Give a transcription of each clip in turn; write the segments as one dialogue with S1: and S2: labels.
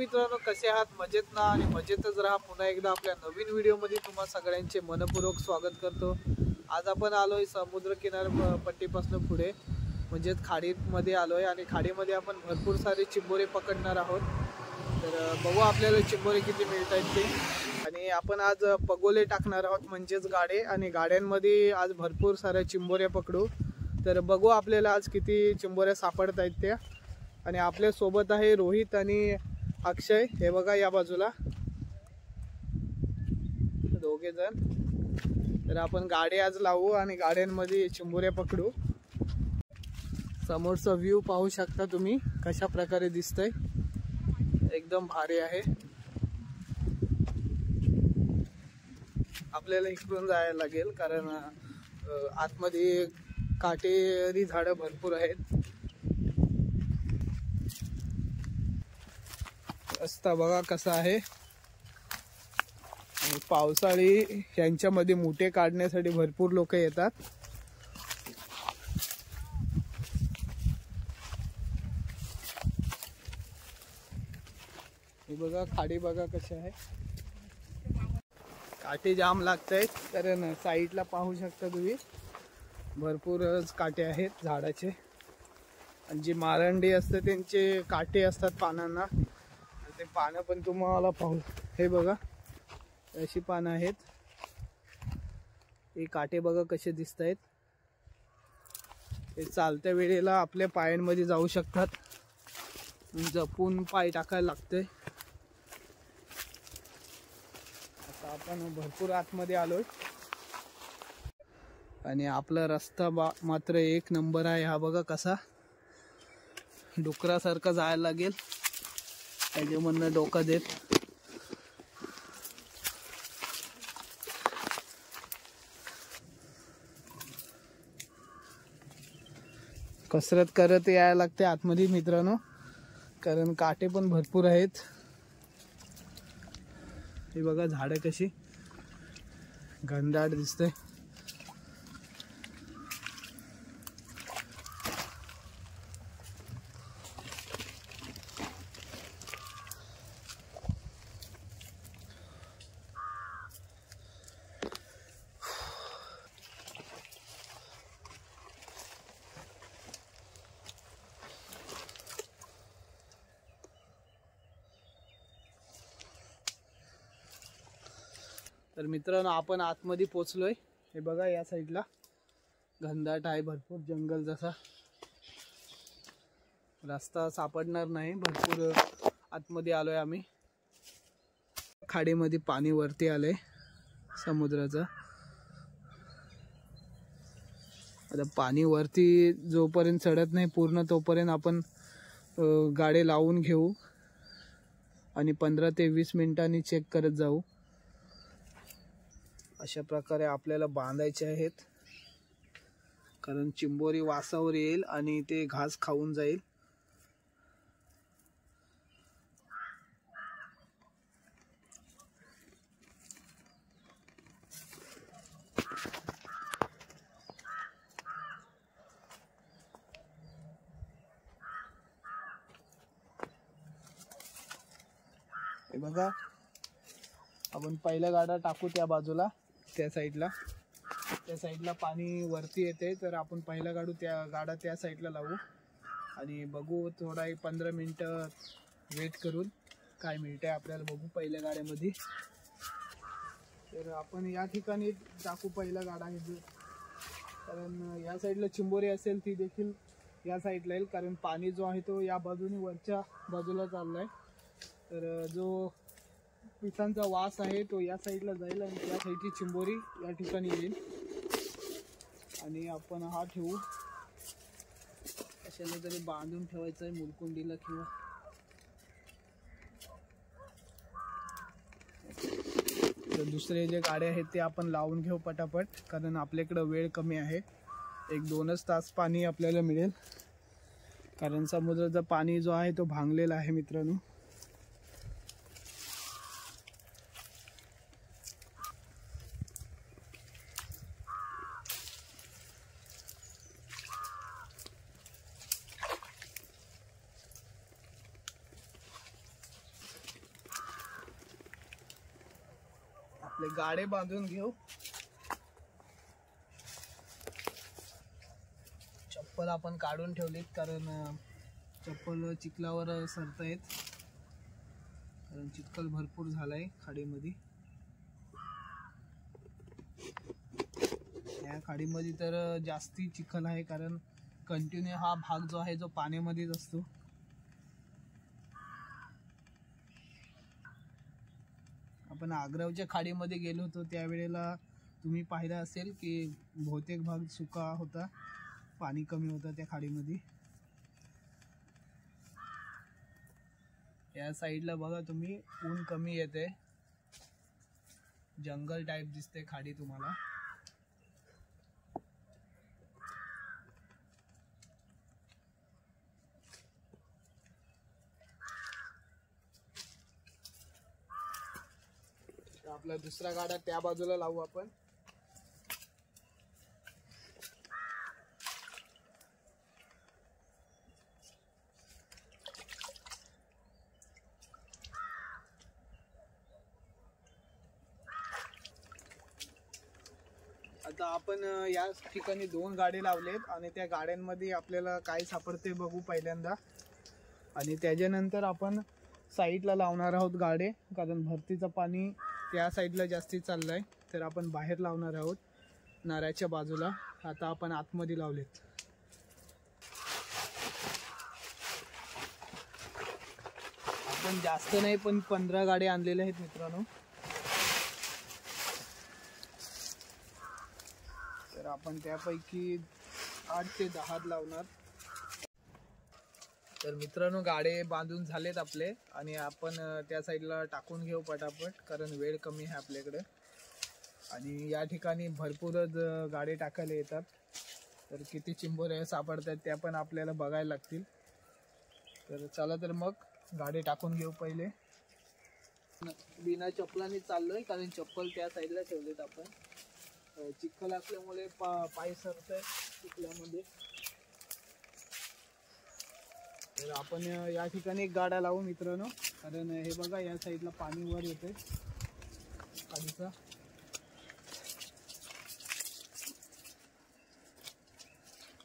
S1: मित्रांनो, कसे आहात? मजेत ना? आणि मजेतच राहा. पुन्हा एकदा आपल्या नवीन व्हिडिओमध्ये तुम्हा सगळ्यांचे मनपूर्वक स्वागत करतो. आज आपण आलोय समुद्र किनार पट्टीपासून पुढे म्हणजेच खाडीमध्ये आलोय आणि खाडीमध्ये आपण भरपूर सारे चिंबोरे पकडणार आहोत. तर बघू आपल्याला चिंबोरे किती मिळत आहेत ते. आणि आपण आज पगोले टाकणार आहोत म्हणजेच गाडे, आणि गाड्यांमध्ये आज भरपूर साऱ्या चिंबोऱ्या पकडू. तर बघू आपल्याला आज किती चिंबोऱ्या सापडत आहेत त्या. आणि आपल्या सोबत आहे रोहित आणि अक्षय. हे बघा या बाजूला दोघे जण. तर आपण गाडी आज लावू आणि गाड्यांमध्ये चिंबोऱ्या पकडू. समोरचा व्ह्यू पाहू शकता तुम्ही कशा प्रकारे दिसतंय, एकदम भारी आहे. आपल्याला इकडून जायला लागेल कारण आतमध्ये काटेरी झाडं भरपूर आहेत. रस्ता बघा कसा आहे. आणि पावसाळी यांच्यामध्ये मुठे काढण्यासाठी भरपूर लोक येतात. हे बघा खाडी बघा कशी आहे. काटे जाम लागत आहेत कारण साईडला पाहू शकता तुम्ही भरपूरच काटे आहेत झाडाचे. आणि जी मारंडी असते त्यांचे काटे असतात पानांना. ते पानं पण तुम्हाला पाहू, हे बघा अशी पानं आहेत. हे काटे बघा कसे दिसत आहेत. हे चालत्या वेळेला आपल्या पायांमध्ये जाऊ शकतात, जपून पाय टाकायला लागते. आता आपण भरपूर आतमध्ये आलोय आणि आपला रस्ता मात्र एक नंबर आहे. हा बघा कसा डुकरासारखा जायला लागेल त्याच्यामधनं डोका देत. कसरत करत यायला लागते आतमध्ये मित्रांनो, कारण काटे पण भरपूर आहेत. हे बघा झाडं कशी घनदाट दिसते. तर मित्रांनो आपण आतमध्ये पोचलोय. हे बघा या साईडला घनदाट आहे भरपूर जंगल. जसा रस्ता सापडणार नाही, भरपूर आतमध्ये आलोय आम्ही. खाडीमध्ये पाणी वरती आलंय समुद्राचं. आता पाणी वरती जोपर्यंत चढत नाही पूर्ण तोपर्यंत आपण गाडी लावून घेऊ आणि 15 ते 20 मिनिटांनी चेक करत जाऊ. अशा प्रकारे आपल्याला बांधायचे आहेत कारण चिंबोरी वासावर येईल आणि ते घास खाऊन जाईल. हे बघा आपण पहिल्या गाडा टाकू त्या बाजूला, त्या साईडला पाणी वरती येते. तर आपण पहिला गाडा त्या साईडला लावू आणि बघू थोडा 15 मिनिटं वेट करून काय मिळतंय आपल्याला बघू पहिल्या गाड्यामध्ये. तर आपण या ठिकाणी टाकू पहिला गाडा, कारण या साईडला चिंबोरी असेल ती देखील या साईडला येईल. कारण पाणी जो आहे तो या बाजूने वरच्या बाजूला चाललाय. तर जो पिसांचा वास आहे तो या साईडला जाईल आणि त्या साईडची चिंबोरी या ठिकाणी येईल. आणि आपण हा ठेवू कशाला तरी बांधून ठेवायचा आहे मुलकुंडीला किंवा. तर दुसरे जे गाड्या आहेत ते आपण लावून घेऊ पटापट, कारण आपल्याकडे वेळ कमी आहे. 1-2च तास पाणी आपल्याला मिळेल कारण समुद्राचं पाणी जो आहे तो भांगलेला आहे मित्रांनो. आपले गाडे बांधून घेऊ. चप्पल आपण काढून ठेवलीत कारण चप्पल चिखलावर सरतायत, कारण चिखल भरपूर झालाय खाडीमध्ये. या खाडीमध्ये तर जास्ती चिखल आहे कारण कंटिन्यू हा भाग जो आहे जो पाण्यामध्येच असतो. आपण आग्रावच्या खाडीमध्ये गेलो होतो त्यावेळेला तुम्ही पाहिलं असेल की बहुतेक भाग सुका होता, पाणी कमी होतं त्या खाडीमध्ये. या साईडला बघा तुम्ही ऊन कमी येते, जंगल टाइप दिसते खाडी तुम्हाला. आपला दुसरा गाडा त्या बाजूला लावू आपण. आता आपण या ठिकाणी 2 गाडे लावलेत आणि त्या गाड्यांमध्ये आपल्याला काय सापडते बघू पहिल्यांदा, आणि त्याच्यानंतर आपण साईडला लावणार आहोत गाडे, कारण भरतीचं पाणी त्या साईडला जास्ती चाललंय तर आपण बाहेर लावणार आहोत नाऱ्याच्या बाजूला. आता आपण आतमध्ये लावलेत. आपण जास्त नाही पण 15 गाडे आणलेले आहेत मित्रांनो. तर आपण त्यापैकी 8 ते 10 लावणार. तर मित्रांनो गाडे बांधून झालेत आपले आणि आपण त्या साईडला टाकून घेऊ पटापट, कारण वेळ कमी आहे आपल्याकडे. आणि या ठिकाणी भरपूरच गाडे टाकायला येतात, तर किती चिंबोऱ्या सापडतात त्या पण आपल्याला बघायला लागतील. तर चला तर मग गाडे टाकून घेऊ पहिले. बिना चप्पलाने चाललोय कारण चप्पल त्या साईडला ठेवलेत आपण. चिखल असल्यामुळे पाय सरतय चिखलामध्ये. तर आपण या ठिकाणी एक गाडा लावू मित्रांनो, कारण हे बघा या साईडला पाणी वर येते खाडीचा.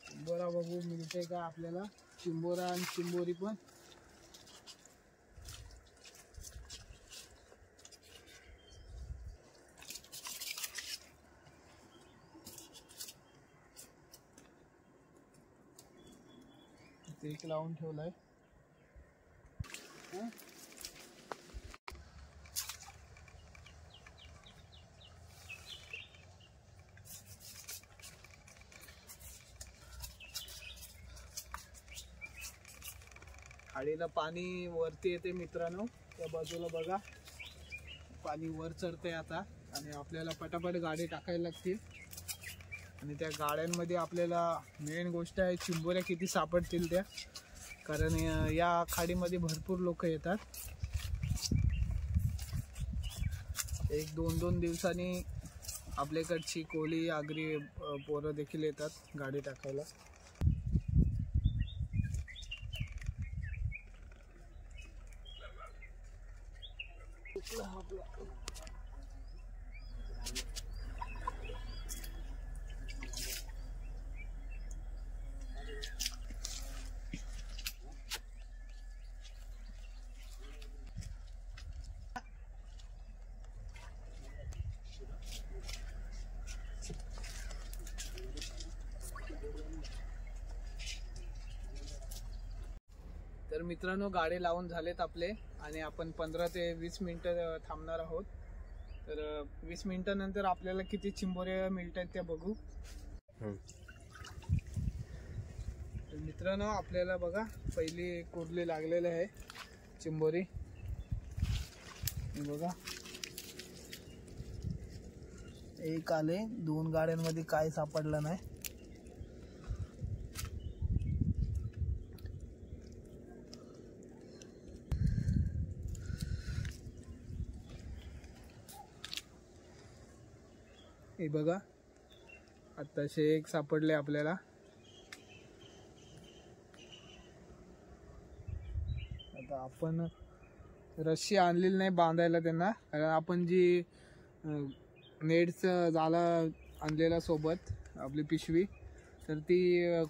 S1: चिंबोरा बघू मिळते का आपल्याला, चिंबोरा आणि चिंबोरी पण. एक लावून ठेवलाय. खाडीला पाणी वरती येते मित्रांनो, त्या बाजूला बघा पाणी वर चढते आता, आणि आपल्याला पटापट गाडी टाकायला लागतील. आणि त्या गाड्यांमध्ये आपल्याला मेन गोष्ट आहे चिंबोऱ्या किती सापडतील त्या, कारण या खाडीमध्ये भरपूर लोक येतात. 1-2 दिवसांनी आपल्याकडची कोली आगरी पोरं देखील येतात गाडी टाकायला. तर मित्रांनो गाडे लावून झालेत आपले, आणि आपण 15 ते 20 मिनिटं थांबणार आहोत. तर 20 मिनिटानंतर आपल्याला किती चिंबोऱ्या मिळत आहेत त्या बघू. तर मित्रांनो आपल्याला बघा पहिली कोरली लागलेली आहे चिंबोरी. बघा एक आले, 2 गाड्यांमध्ये काय सापडलं नाही. हे बघा आताशे एक सापडले आपल्याला. आता आपण रस्सी आणलेली नाही बांधायला त्यांना, कारण आपण जी नेटचं जाला आणलेला सोबत आपली पिशवी, तर ती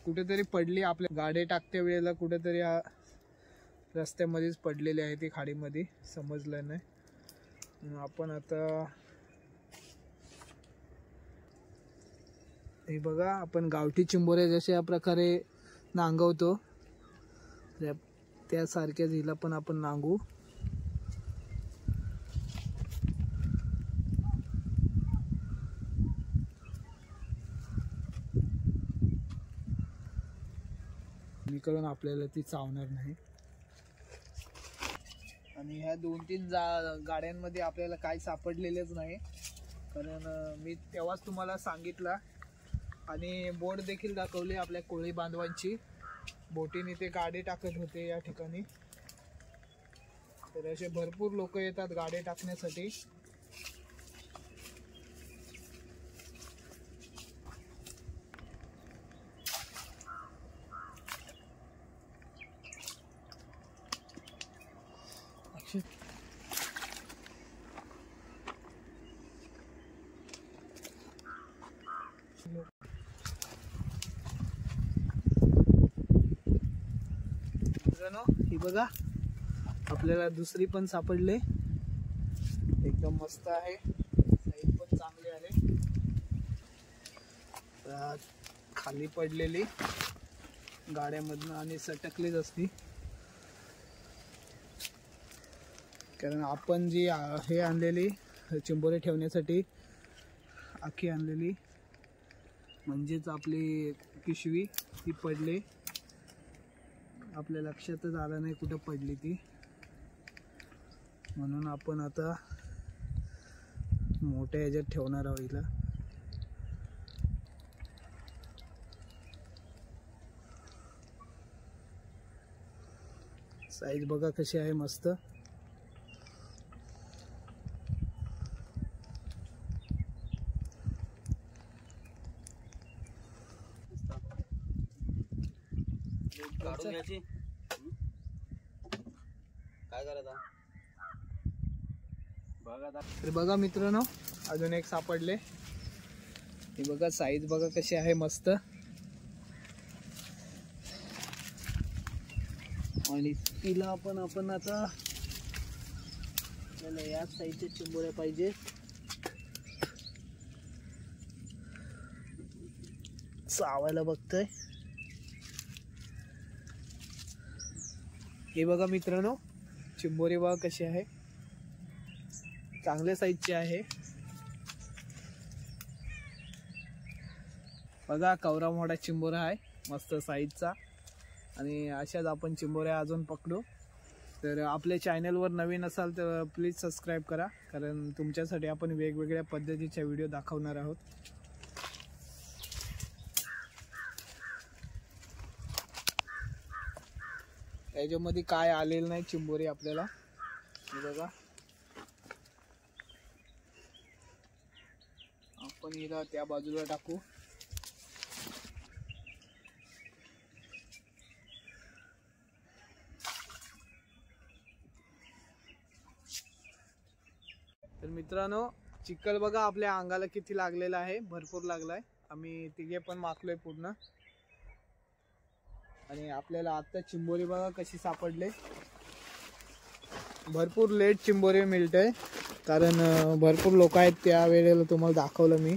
S1: कुठेतरी पडली. आपल्या गाडी टाकत्या वेळेला कुठेतरी रस्त्यामध्येच पडलेली आहे ती खाडीमध्ये, समजलं नाही. आपण आता हे बघा, आपण गावठी चिंबोऱ्या जशा प्रकारे नांगवतो त्यासारख्याच हिला पण आपण नांगू. करून आपल्याला ती चावणार नाही. आणि ह्या 2-3 गाड्यांमध्ये आपल्याला काय सापडलेलेच नाही, कारण मी तेव्हाच तुम्हाला सांगितलं आणि बोर्ड देखील दाखवले आपल्या कोळी बांधवांची. बोटीने ते गाडी टाकत होते या ठिकाणी. तर असे भरपूर लोक येतात गाडी टाकण्यासाठी. ही बघा, आपल्याला दुसरी पण सापडले. एकदम मस्त आहे, साईज पण चांगले आले. खाली पडलेली गाड्यामधनं आणि सटकलीच असती, कारण आपण जी हे आणलेली चिंबोरे ठेवण्यासाठी आखी आणलेली, म्हणजेच आपली पिशवी, ती पडली. आपल्या लक्षातच आलं नाही कुठं पडली ती, म्हणून आपण आता मोठ्या ह्याच्यात ठेवणार आहोत हिला. साईज बघा कशी आहे, मस्त. तर बघा मित्रांनो, अजून एक सापडले. हे बघा, साईज बघा कशी आहे, मस्त. आणि तिला आपण आता आपल्याला याच साईजच्या चिंबोऱ्या पाहिजे. चावायला बघतोय. हे बघा मित्रांनो, चिंबोरी बघा कशी आहे, चांगल्या साईजची आहे. बघा, कवरा मोठा चिंबोरा आहे, मस्त साईजचा. आणि अशाच आपण चिंबोऱ्या अजून पकडू. तर आपल्या चॅनलवर नवीन असाल तर प्लीज सबस्क्राईब करा, कारण तुमच्यासाठी आपण वेगवेगळ्या पद्धतीच्या व्हिडिओ दाखवणार आहोत. याच्यामध्ये काय आलेलं नाही चिंबोरी आपल्याला. हे बघा, आपण हिला त्या बाजूला टाकू. तर मित्रांनो, चिखल बघा आपल्या अंगाला किती लागलेला आहे, भरपूर लागलाय. आम्ही तिघे पण माखलोय पूर्ण. आणि आपल्याला आता चिंबोरी बघा कशी सापडले. भरपूर लेट चिंबोरी मिळते, कारण भरपूर लोक आहेत, त्या वेळेला तुम्हाला दाखवलं मी.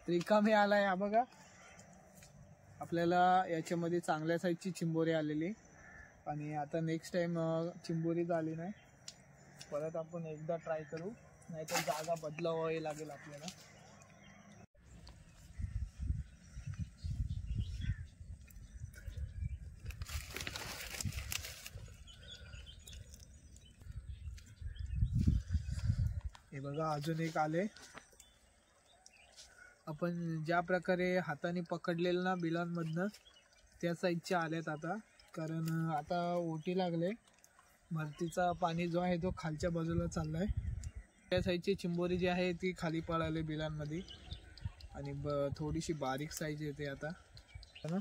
S1: रिकामी आलाय हा बघा. आपल्याला याच्यामध्ये चांगल्या साईजची चिंबोरी आलेली. आणि आता नेक्स्ट टाइम चिंबोरीच आली नाही, परत आपण एकदा ट्राय करू, नाहीतर जागा बदलावावी लागेल आपल्याला. हे बघा, अजून एक आले. आपण ज्या प्रकारे हाताने पकडलेलं ना बिलांमधनं, त्या साईजचे आलेत आता. कारण आता ओटी लागले, भरतीचा पाणी जो आहे तो खालच्या बाजूला चाललाय. त्या साईजची चिंबोरी जी आहे ती खाली पळाली बिलांमध्ये. आणि थोडीशी बारीक साईज येते आता ना.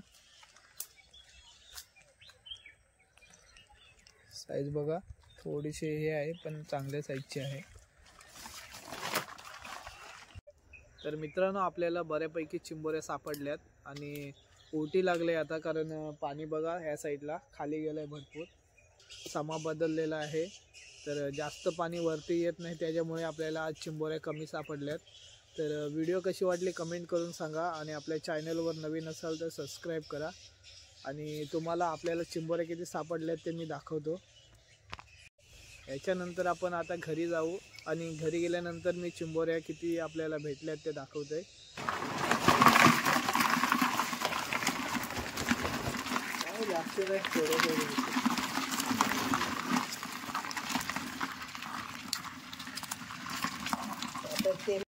S1: साईज बघा थोडीशी हे आहे पण चांगल्या साईजची आहे. तर मित्रांनो आपल्याला बऱ्यापैकी चिंबोऱ्या सापडल्यात आणि ओटी लागले आता, कारण पाणी बघा ह्या साईडला खाली गेलंय भरपूर, समा बदललेला आहे. तर जास्त पाणी वरती येत नाही त्याच्यामुळे आपल्याला आज चिंबोऱ्या कमी सापडल्यात. तर व्हिडिओ कशी वाटली कमेंट करून सांगा आणि आपल्या चॅनलवर नवीन असाल तर सबस्क्राईब करा. आणि तुम्हाला आपल्याला चिंबोऱ्या किती सापडल्यात ते मी दाखवतो. याच्यानंतर आपण आता घरी जाऊ आणि घरी गेल्यानंतर मी चिंबोऱ्या किती आपल्याला भेटल्यात ते दाखवतोय. जास्त थोडे